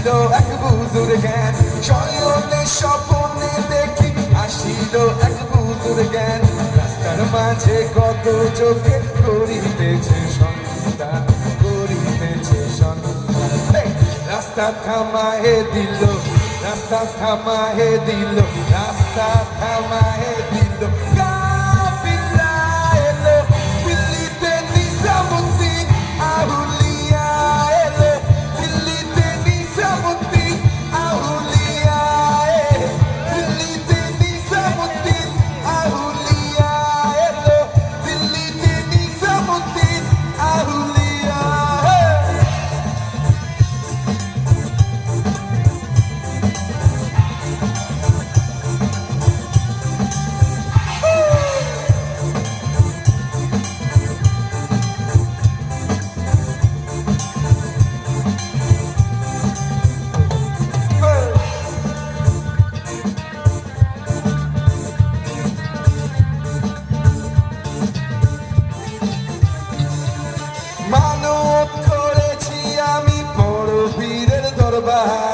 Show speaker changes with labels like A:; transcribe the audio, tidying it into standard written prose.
A: আসিল এক বুজুর জ্ঞান, শয়নে স্বপ্নে দেখি আসিল এক বুজুর জ্ঞান। রাস্তার মাঝে কত চোখে করিতেছে সন্তান, করিতেছে সন্তান। রাস্তা থামায়ে দিল, রাস্তা থামায়ে দিল, রাস্তা থামায়ে দিল। কাফিলা এলো দিল্লিতে, নিজামুদ্দিন আউলিয়া এলো দিল্লিতে, নিজামুদ্দিন আউলিয়া, দিল্লিতে নিজামুদ্দিন আউলিয়া এলো দিল্লিতে, নিজামুদ্দিন আউলিয়া। মানত করেছি আমি বড় পীরের দরবার।